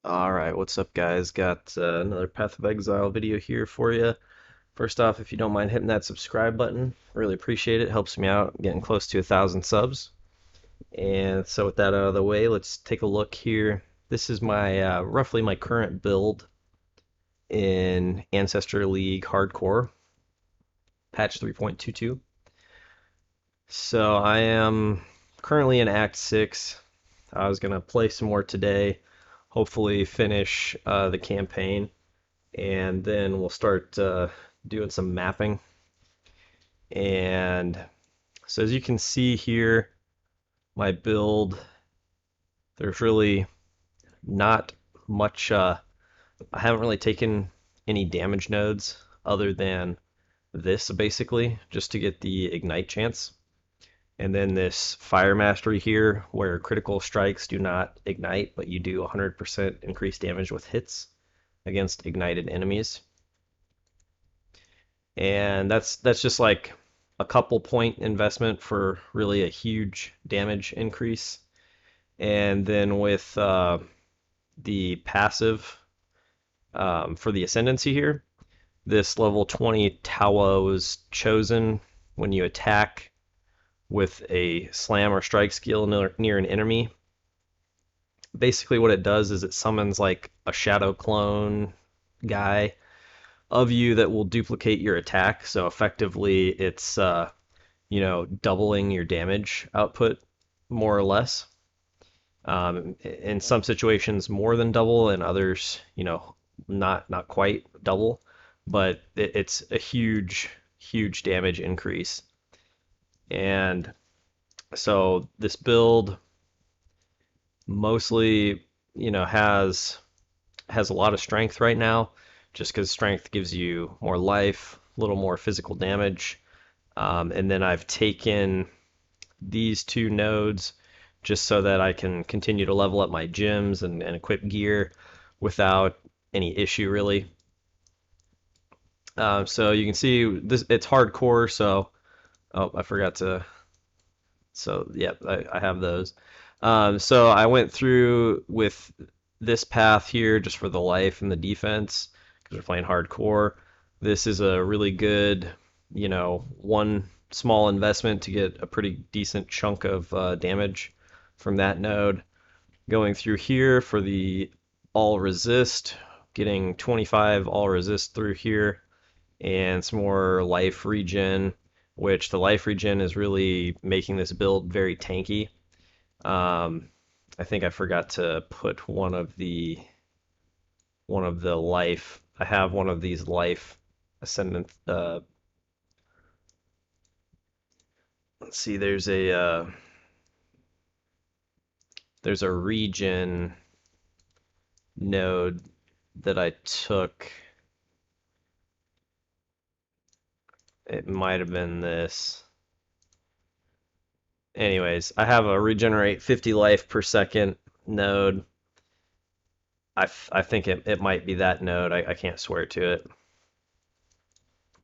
Alright, what's up guys? Got another Path of Exile video here for you. First off, if you don't mind hitting that subscribe button, really appreciate it. Helps me out getting close to 1,000 subs. And so with that out of the way, let's take a look here. This is my roughly my current build in Ancestor League Hardcore, patch 3.22. So I am currently in Act 6. I was going to play some more today, hopefully finish the campaign, and then we'll start doing some mapping. And so as you can see here, my build, there's really not much, I haven't really taken any damage nodes other than this basically, just to get the ignite chance. And then this fire mastery here, where critical strikes do not ignite, but you do 100% increased damage with hits against ignited enemies. And that's just like a couple point investment for really a huge damage increase. And then with the passive for the ascendancy here, this level 20 Tawa was chosen when you attack with a slam or strike skill near an enemy. Basically what it does is it summons like a shadow clone guy of you that will duplicate your attack. So effectively, it's doubling your damage output more or less. In some situations, more than double, and others, not quite double. But it's a huge damage increase. And so this build mostly, has a lot of strength right now, just because strength gives you more life, a little more physical damage. And then I've taken these two nodes just so that I can continue to level up my gems and equip gear without any issue really. So you can see this, it's hardcore. So I forgot to. So yeah, I have those. So I went through with this path here just for the life and the defense because we're playing hardcore. This is a really good, one small investment to get a pretty decent chunk of damage from that node. Going through here for the all resist, getting 25 all resist through here, and some more life regen, which the life regen is really making this build very tanky. I think I forgot to put one of the life. I have one of these life ascendant. Let's see. There's a regen node that I took. It might have been this. Anyways, I have a regenerate 50 life per second node. I think it might be that node. I can't swear to it.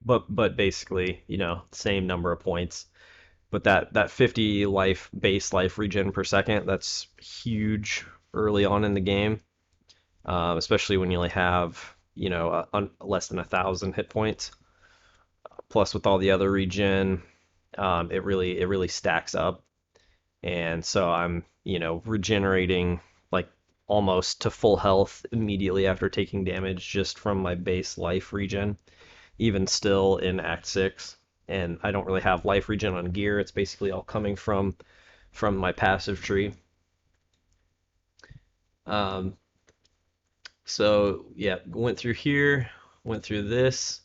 But basically, same number of points. But that 50 life base life regen per second, that's huge early on in the game, especially when you only have less than 1,000 hit points. Plus, with all the other regen, it really stacks up. And so I'm regenerating like almost to full health immediately after taking damage just from my base life regen, even still in Act 6. And I don't really have life regen on gear. It's basically all coming from my passive tree. Um, so yeah, went through here, went through this,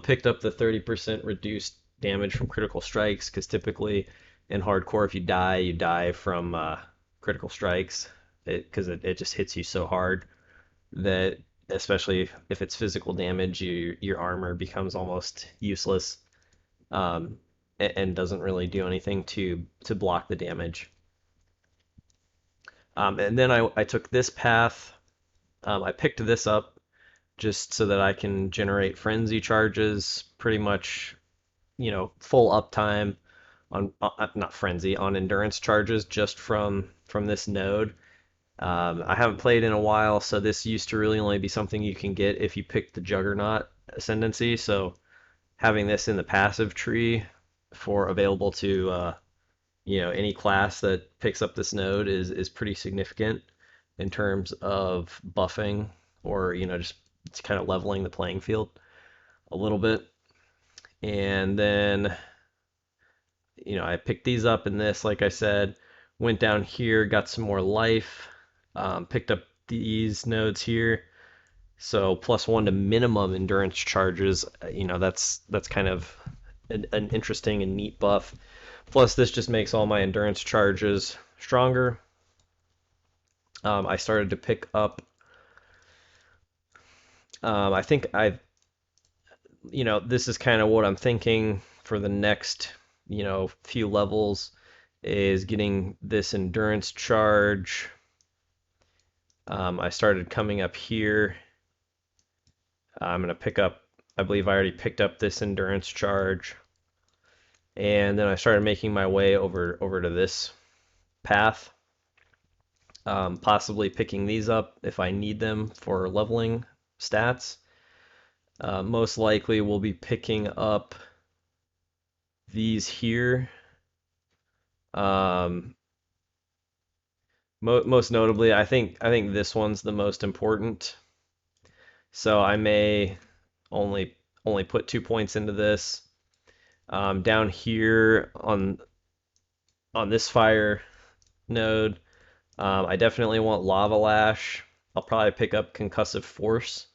picked up the 30% reduced damage from critical strikes because typically in hardcore, if you die from critical strikes because it just hits you so hard that, especially if it's physical damage, your armor becomes almost useless, and doesn't really do anything to block the damage. And then I took this path. I picked this up just so that I can generate frenzy charges pretty much, full uptime on not frenzy on endurance charges just from this node. I haven't played in a while, so this used to really only be something you can get if you pick the Juggernaut Ascendancy. So having this in the passive tree for available to any class that picks up this node is pretty significant in terms of buffing or just kind of leveling the playing field a little bit. And then I picked these up in this, like I said, went down here, got some more life, picked up these nodes here. So +1 to minimum endurance charges, that's kind of an interesting and neat buff. Plus, this just makes all my endurance charges stronger. I started to pick up. I think this is kind of what I'm thinking for the next, few levels is getting this endurance charge. I started coming up here. I'm going to pick up, I believe I already picked up this endurance charge. And then I started making my way over to this path, possibly picking these up if I need them for leveling stats. Most likely we'll be picking up these here. Most notably, I think this one's the most important. So I may only put 2 points into this. Down here on this fire node, I definitely want Lava Lash. I'll probably pick up Concussive Force,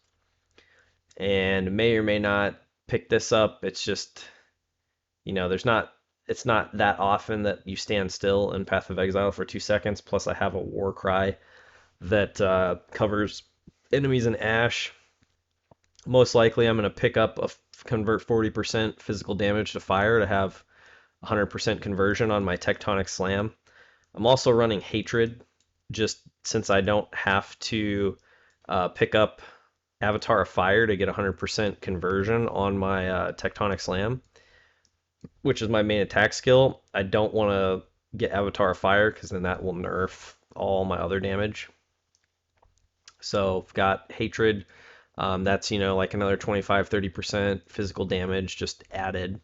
and may or may not pick this up. It's just, it's not that often that you stand still in Path of Exile for 2 seconds. Plus, I have a War Cry that covers enemies in Ash. Most likely, I'm going to pick up a convert 40% physical damage to fire to have 100% conversion on my Tectonic Slam. I'm also running Hatred, just since I don't have to pick up Avatar of Fire to get 100% conversion on my Tectonic Slam, which is my main attack skill. I don't want to get Avatar of Fire because then that will nerf all my other damage. So I've got Hatred. That's, like another 25-30% physical damage just added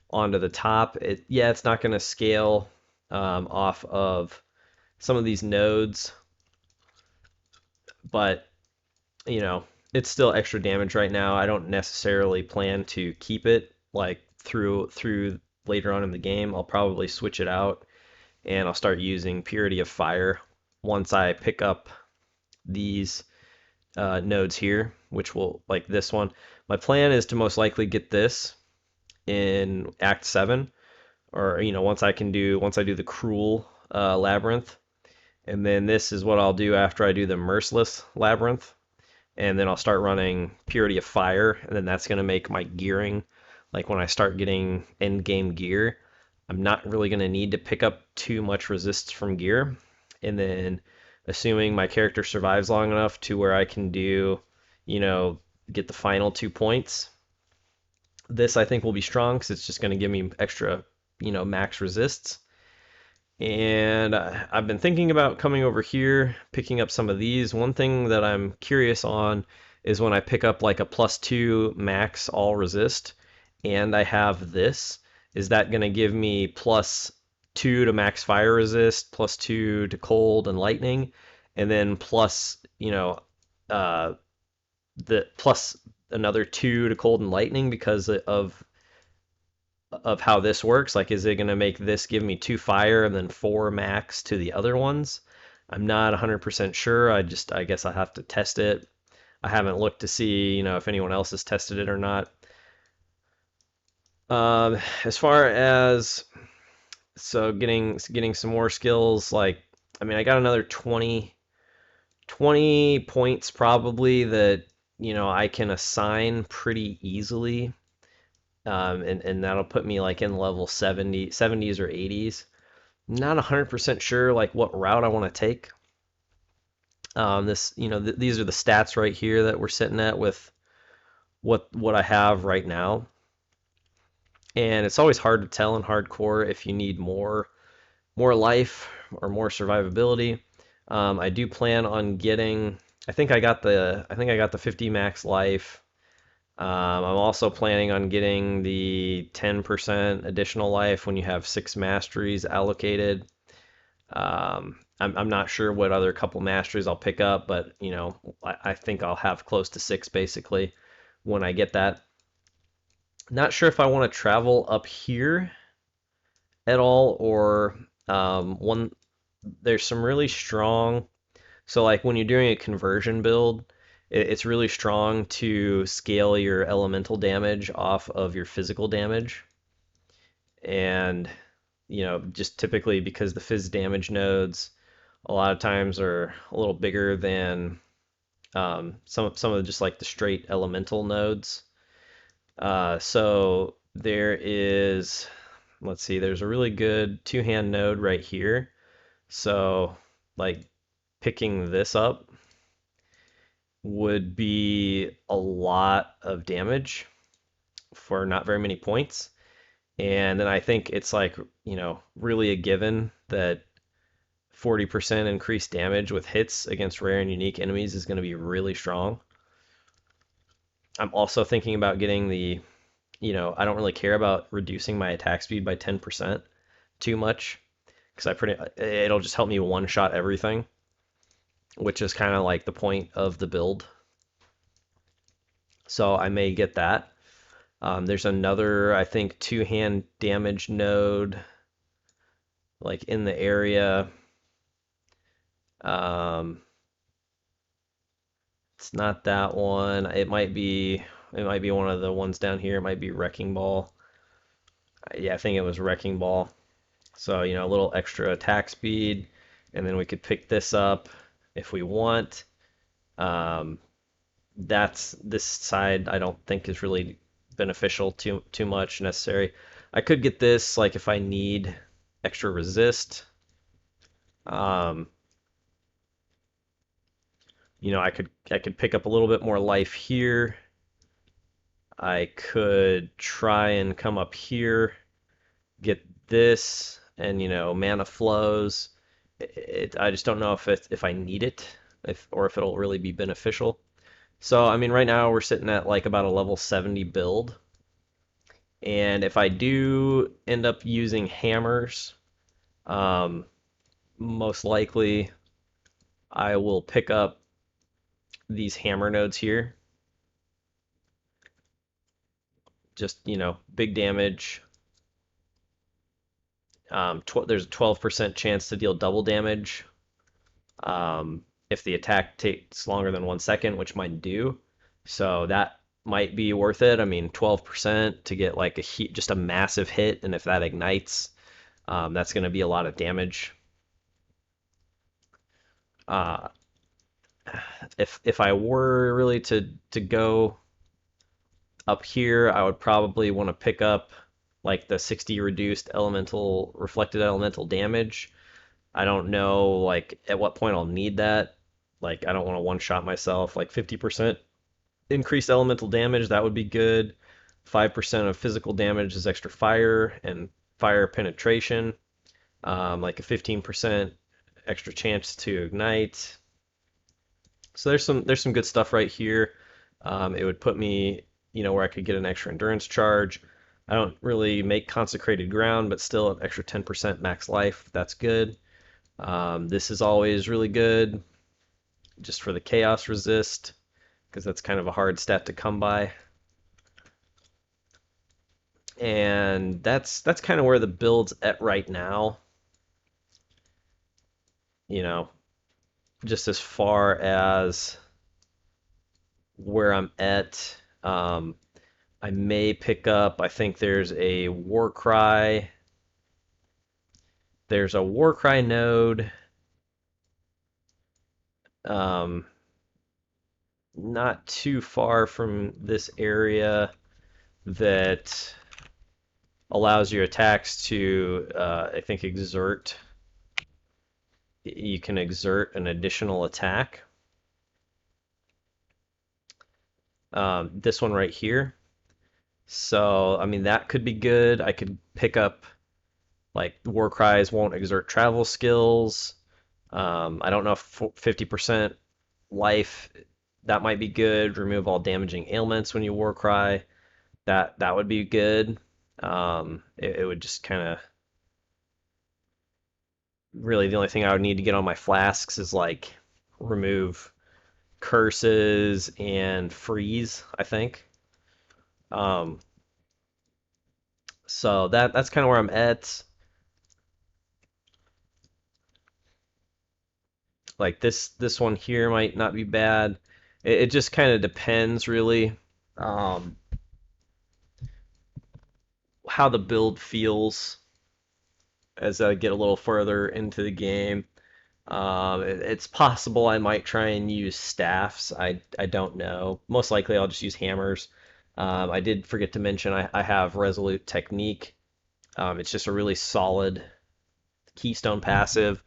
onto the top. It's not going to scale off of some of these nodes, but it's still extra damage right now. I don't necessarily plan to keep it like through later on in the game. I'll probably switch it out and I'll start using Purity of Fire once I pick up these nodes here, which will, like this one. My plan is to most likely get this in Act 7, or once I do the Cruel Labyrinth, and then this is what I'll do after I do the Merciless Labyrinth, and then I'll start running Purity of Fire, and then that's going to make my gearing, like when I start getting end game gear, I'm not really going to need to pick up too much resists from gear, and then assuming my character survives long enough to where I can do, get the final 2 points. This I think will be strong because it's just going to give me extra, max resists. And I've been thinking about coming over here, picking up some of these. One thing that I'm curious on is when I pick up like a +2 max all resist, and I have this, is that going to give me +2 to max fire resist, +2 to cold and lightning, and then plus, the plus another 2 to cold and lightning because of how this works. Like, is it going to make this give me 2 fire and then 4 max to the other ones? I'm not 100% sure. I guess I have to test it. I haven't looked to see, if anyone else has tested it or not. As far as getting some more skills, like, I got another 20 points probably that, I can assign pretty easily. And that'll put me like in level 70s or 80s. Not 100% sure like what route I want to take. These are the stats right here that we're sitting at with what I have right now. And it's always hard to tell in hardcore if you need more life or more survivability. I do plan on getting. I think I got the 50 max life. I'm also planning on getting the 10% additional life when you have 6 masteries allocated. I'm not sure what other couple masteries I'll pick up, but I think I'll have close to 6 basically when I get that. Not sure if I want to travel up here at all, or one. There's some really strong. So like when you're doing a conversion build, it's really strong to scale your elemental damage off of your physical damage. And just typically because the phys damage nodes a lot of times are a little bigger than some of just like the straight elemental nodes. So there is, let's see, there's a really good two-hand node right here. So like picking this up would be a lot of damage for not very many points. And then I think it's like, really a given that 40% increased damage with hits against rare and unique enemies is going to be really strong. I'm also thinking about getting I don't really care about reducing my attack speed by 10% too much because it'll just help me one shot everything, which is kind of like the point of the build. So I may get that. There's another, I think, two-hand damage node like in the area. Um, it's not that one. It might be one of the ones down here. It might be Wrecking Ball. Yeah, I think it was Wrecking Ball. So, a little extra attack speed, and then we could pick this up if we want. Um, that's this side I don't think is really beneficial too much necessary. I could get this like if I need extra resist. Um, I could pick up a little bit more life here. I could try and come up here, get this, and mana flows. I just don't know if I need it, or if it'll really be beneficial. So I mean, right now we're sitting at like about a level 70 build, and if I do end up using hammers, um, most likely I will pick up these hammer nodes here. Just big damage. There's a 12% chance to deal double damage if the attack takes longer than 1 second, which mine do. So that might be worth it. I mean, 12% to get like just a massive hit, and if that ignites, that's going to be a lot of damage. Uh, if I were really to go up here, I would probably want to pick up like the 60 reduced reflected elemental damage. I don't know like at what point I'll need that. Like I don't want to one shot myself. Like 50% increased elemental damage, that would be good. 5% of physical damage is extra fire and fire penetration. Like a 15% extra chance to ignite. So there's some good stuff right here. It would put me, where I could get an extra endurance charge. I don't really make consecrated ground, but still an extra 10% max life. That's good. This is always really good just for the chaos resist, because that's kind of a hard stat to come by. And that's kind of where the build's at right now. You know, just as far as where I'm at. I may pick up, I think there's a Warcry. There's a Warcry node. Um, not too far from this area that allows your attacks to, I think, exert. You can exert an additional attack. This one right here. So, I mean, that could be good. I could pick up, like, Warcries won't exert travel skills. I don't know if 50% life, that might be good. Remove all damaging ailments when you war cry. That would be good. It would just kind of really the only thing I would need to get on my flasks is like remove curses and freeze, I think. Um, so that's kind of where I'm at. Like this one here might not be bad. It just kind of depends really um, how the build feels as I get a little further into the game. It's possible I might try and use staffs. I don't know. Most likely I'll just use hammers. I did forget to mention I have Resolute Technique. It's just a really solid keystone passive,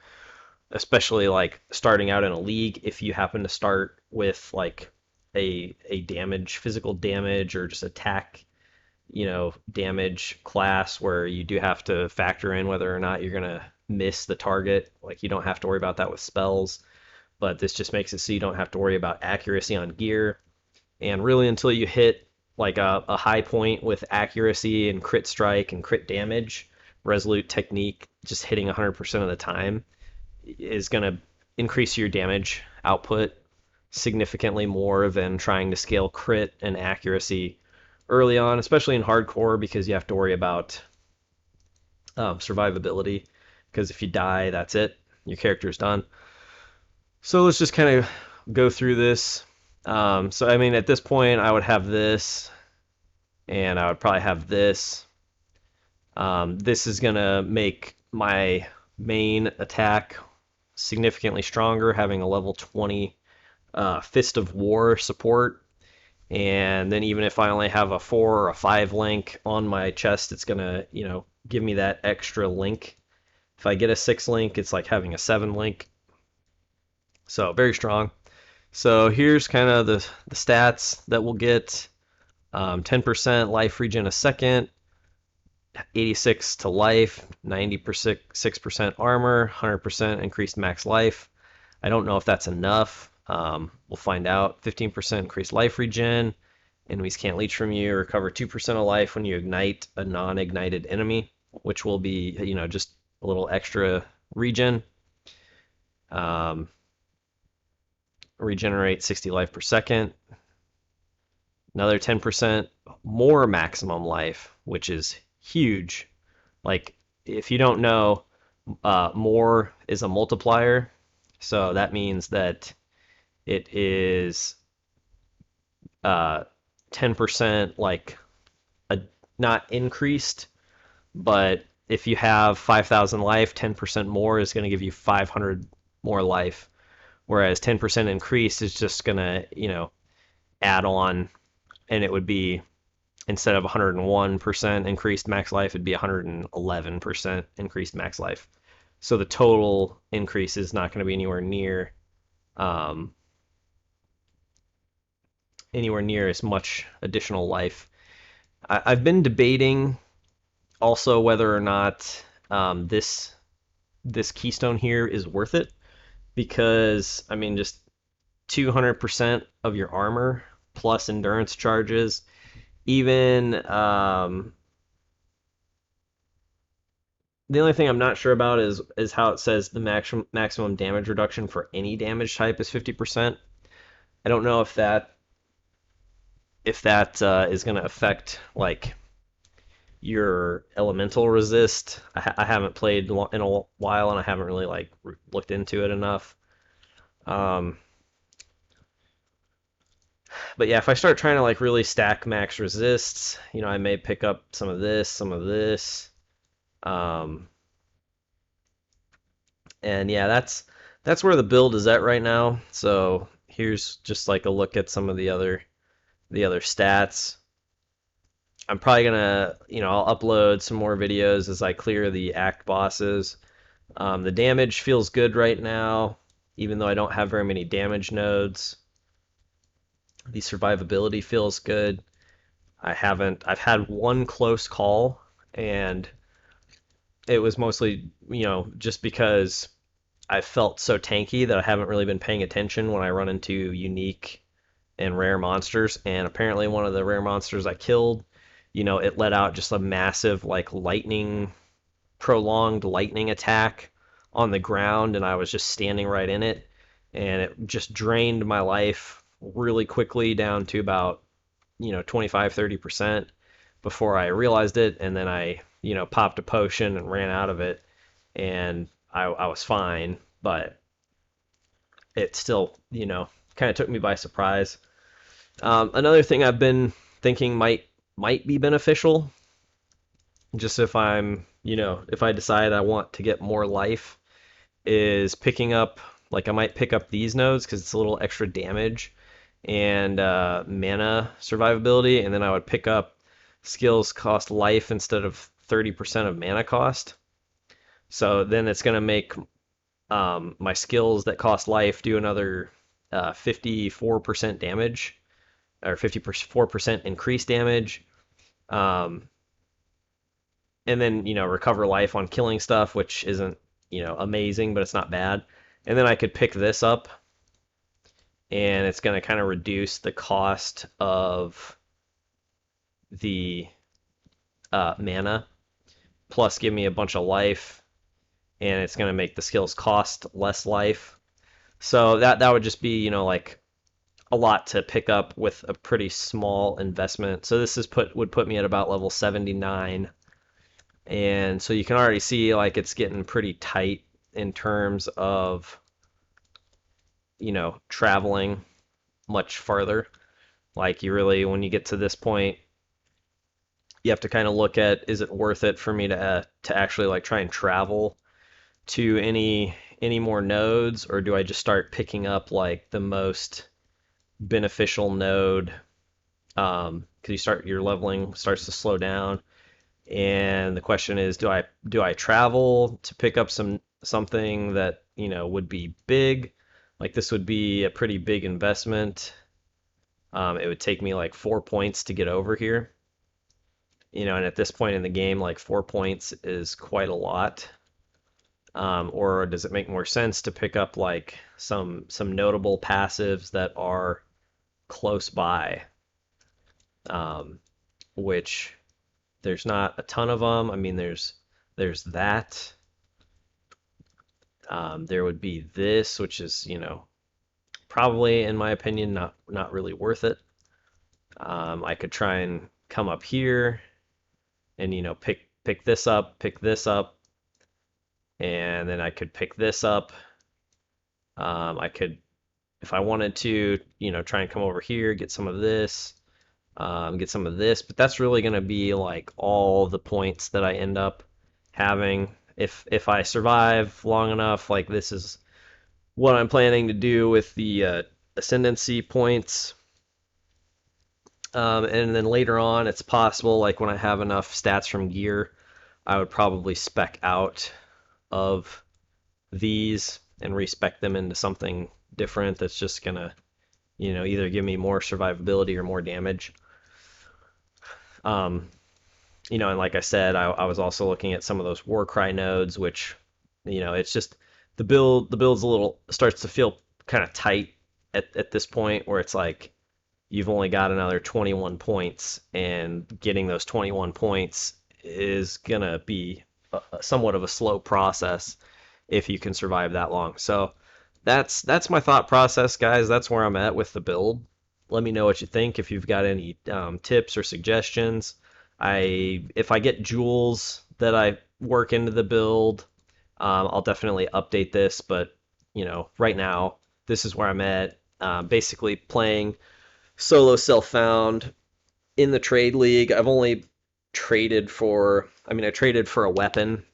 especially like starting out in a league. If you happen to start with like a damage, physical damage, or just attack, damage class where you do have to factor in whether or not you're gonna miss the target. Like you don't have to worry about that with spells, but this just makes it so you don't have to worry about accuracy on gear. And really, until you hit like a high point with accuracy and crit strike and crit damage, Resolute Technique just hitting 100% of the time is going to increase your damage output significantly more than trying to scale crit and accuracy early on, especially in hardcore, because you have to worry about survivability. Because if you die, that's it. Your character's done. So let's just kind of go through this. So, I mean, at this point, I would have this, and I would probably have this. This is going to make my main attack significantly stronger, having a level 20 Fist of War support. And then even if I only have a 4 or a 5 link on my chest, it's going to, give me that extra link. If I get a 6 link, it's like having a 7 link. So very strong. So here's kind of the stats that we'll get. 10% life regen a second, 86 to life, 96% armor, 100% increased max life. I don't know if that's enough. We'll find out. 15% increased life regen. Enemies can't leech from you. Recover 2% of life when you ignite a non-ignited enemy, which will be, just a little extra regen. Regenerate 60 life per second. Another 10% more maximum life, which is huge. Like, if you don't know, more is a multiplier. So that means that it is 10% like not increased, but if you have 5,000 life, 10% more is going to give you 500 more life. Whereas 10% increased is just going to, add on, and it would be instead of 101% increased max life, it'd be 111% increased max life. So the total increase is not going to be um, anywhere near as much additional life. I've been debating also whether or not this keystone here is worth it, because I mean just 200% of your armor plus endurance charges. Even the only thing I'm not sure about is how it says the maximum damage reduction for any damage type is 50%. I don't know if that is going to affect like your elemental resist. I haven't played in a while, and I haven't really like looked into it enough. Um, but yeah, if I start trying to like really stack max resists, I may pick up some of this, some of this. Um, and yeah, that's where the build is at right now. So here's just like a look at some of the other stats. I'm probably gonna, I'll upload some more videos as I clear the act bosses. The damage feels good right now, even though I don't have very many damage nodes. The survivability feels good. I've had one close call, and it was mostly, just because I felt so tanky that I haven't really been paying attention when I run into unique and rare monsters. And apparently, one of the rare monsters I killed, it let out just a massive, like, prolonged lightning attack on the ground, and I was just standing right in it. And it just drained my life really quickly down to about, 25-30% before I realized it. And then I, popped a potion and ran out of it. And I was fine, but it still, kind of took me by surprise. Another thing I've been thinking might be beneficial, just if I decide I want to get more life, is picking up, like I might pick up these nodes because it's a little extra damage and mana survivability, and then I would pick up skills cost life instead of 30% of mana cost. So then it's going to make my skills that cost life do another 54% damage, or 54% increased damage. Um, and then, recover life on killing stuff, which isn't, amazing, but it's not bad. And then I could pick this up, and it's going to kind of reduce the cost of the mana, plus give me a bunch of life, and it's going to make the skills cost less life. So that would just be, like a lot to pick up with a pretty small investment. So this would put me at about level 79. And so you can already see like it's getting pretty tight in terms of, traveling much farther. Like you really, when you get to this point, you have to kind of look at, is it worth it for me to actually like try and travel to any more nodes, or do I just start picking up like the most beneficial node? Because your leveling starts to slow down, and the question is, do I travel to pick up something that would be big? Like this would be a pretty big investment. It would take me like 4 points to get over here, and at this point in the game, like 4 points is quite a lot. Or does it make more sense to pick up like some notable passives that are close by, um, which there's not a ton of them. I mean, there's that. There would be this, which is probably in my opinion not really worth it. I could try and come up here and pick this up, and then I could pick this up. I could, if I wanted to, try and come over here, get some of this, get some of this, but that's really going to be like all the points that I end up having. If I survive long enough, like this is what I'm planning to do with the ascendancy points. And then later on, it's possible, like when I have enough stats from gear, I would probably spec out of these and respec them into something different that's just gonna, either give me more survivability or more damage. Um, and like I said, I was also looking at some of those Warcry nodes, which, it's just the build's a little starts to feel kind of tight at this point, where it's like you've only got another 21 points, and getting those 21 points is gonna be somewhat of a slow process if you can survive that long. So that's my thought process, guys. That's where I'm at with the build. Let me know what you think. If you've got any tips or suggestions, if I get jewels that I work into the build, I'll definitely update this. But right now, this is where I'm at. Basically playing solo self-found in the trade league. I've only traded for, I traded for a weapon,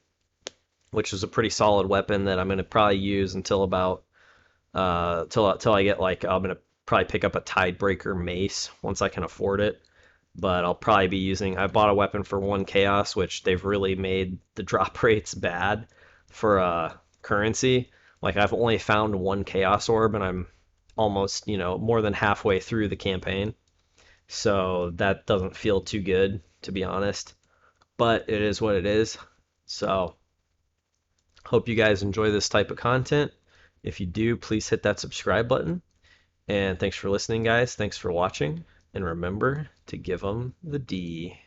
which is a pretty solid weapon that I'm going to probably use until about till I get like, I'm going to probably pick up a Tidebreaker mace once I can afford it. But I'll probably be using, I bought a weapon for 1 chaos, which they've really made the drop rates bad for currency. Like I've only found 1 chaos orb, and I'm almost, more than halfway through the campaign. So that doesn't feel too good, to be honest. But it is what it is. So Hope you guys enjoy this type of content. If you do, please hit that subscribe button. And thanks for listening, guys. Thanks for watching. And remember to give them the D.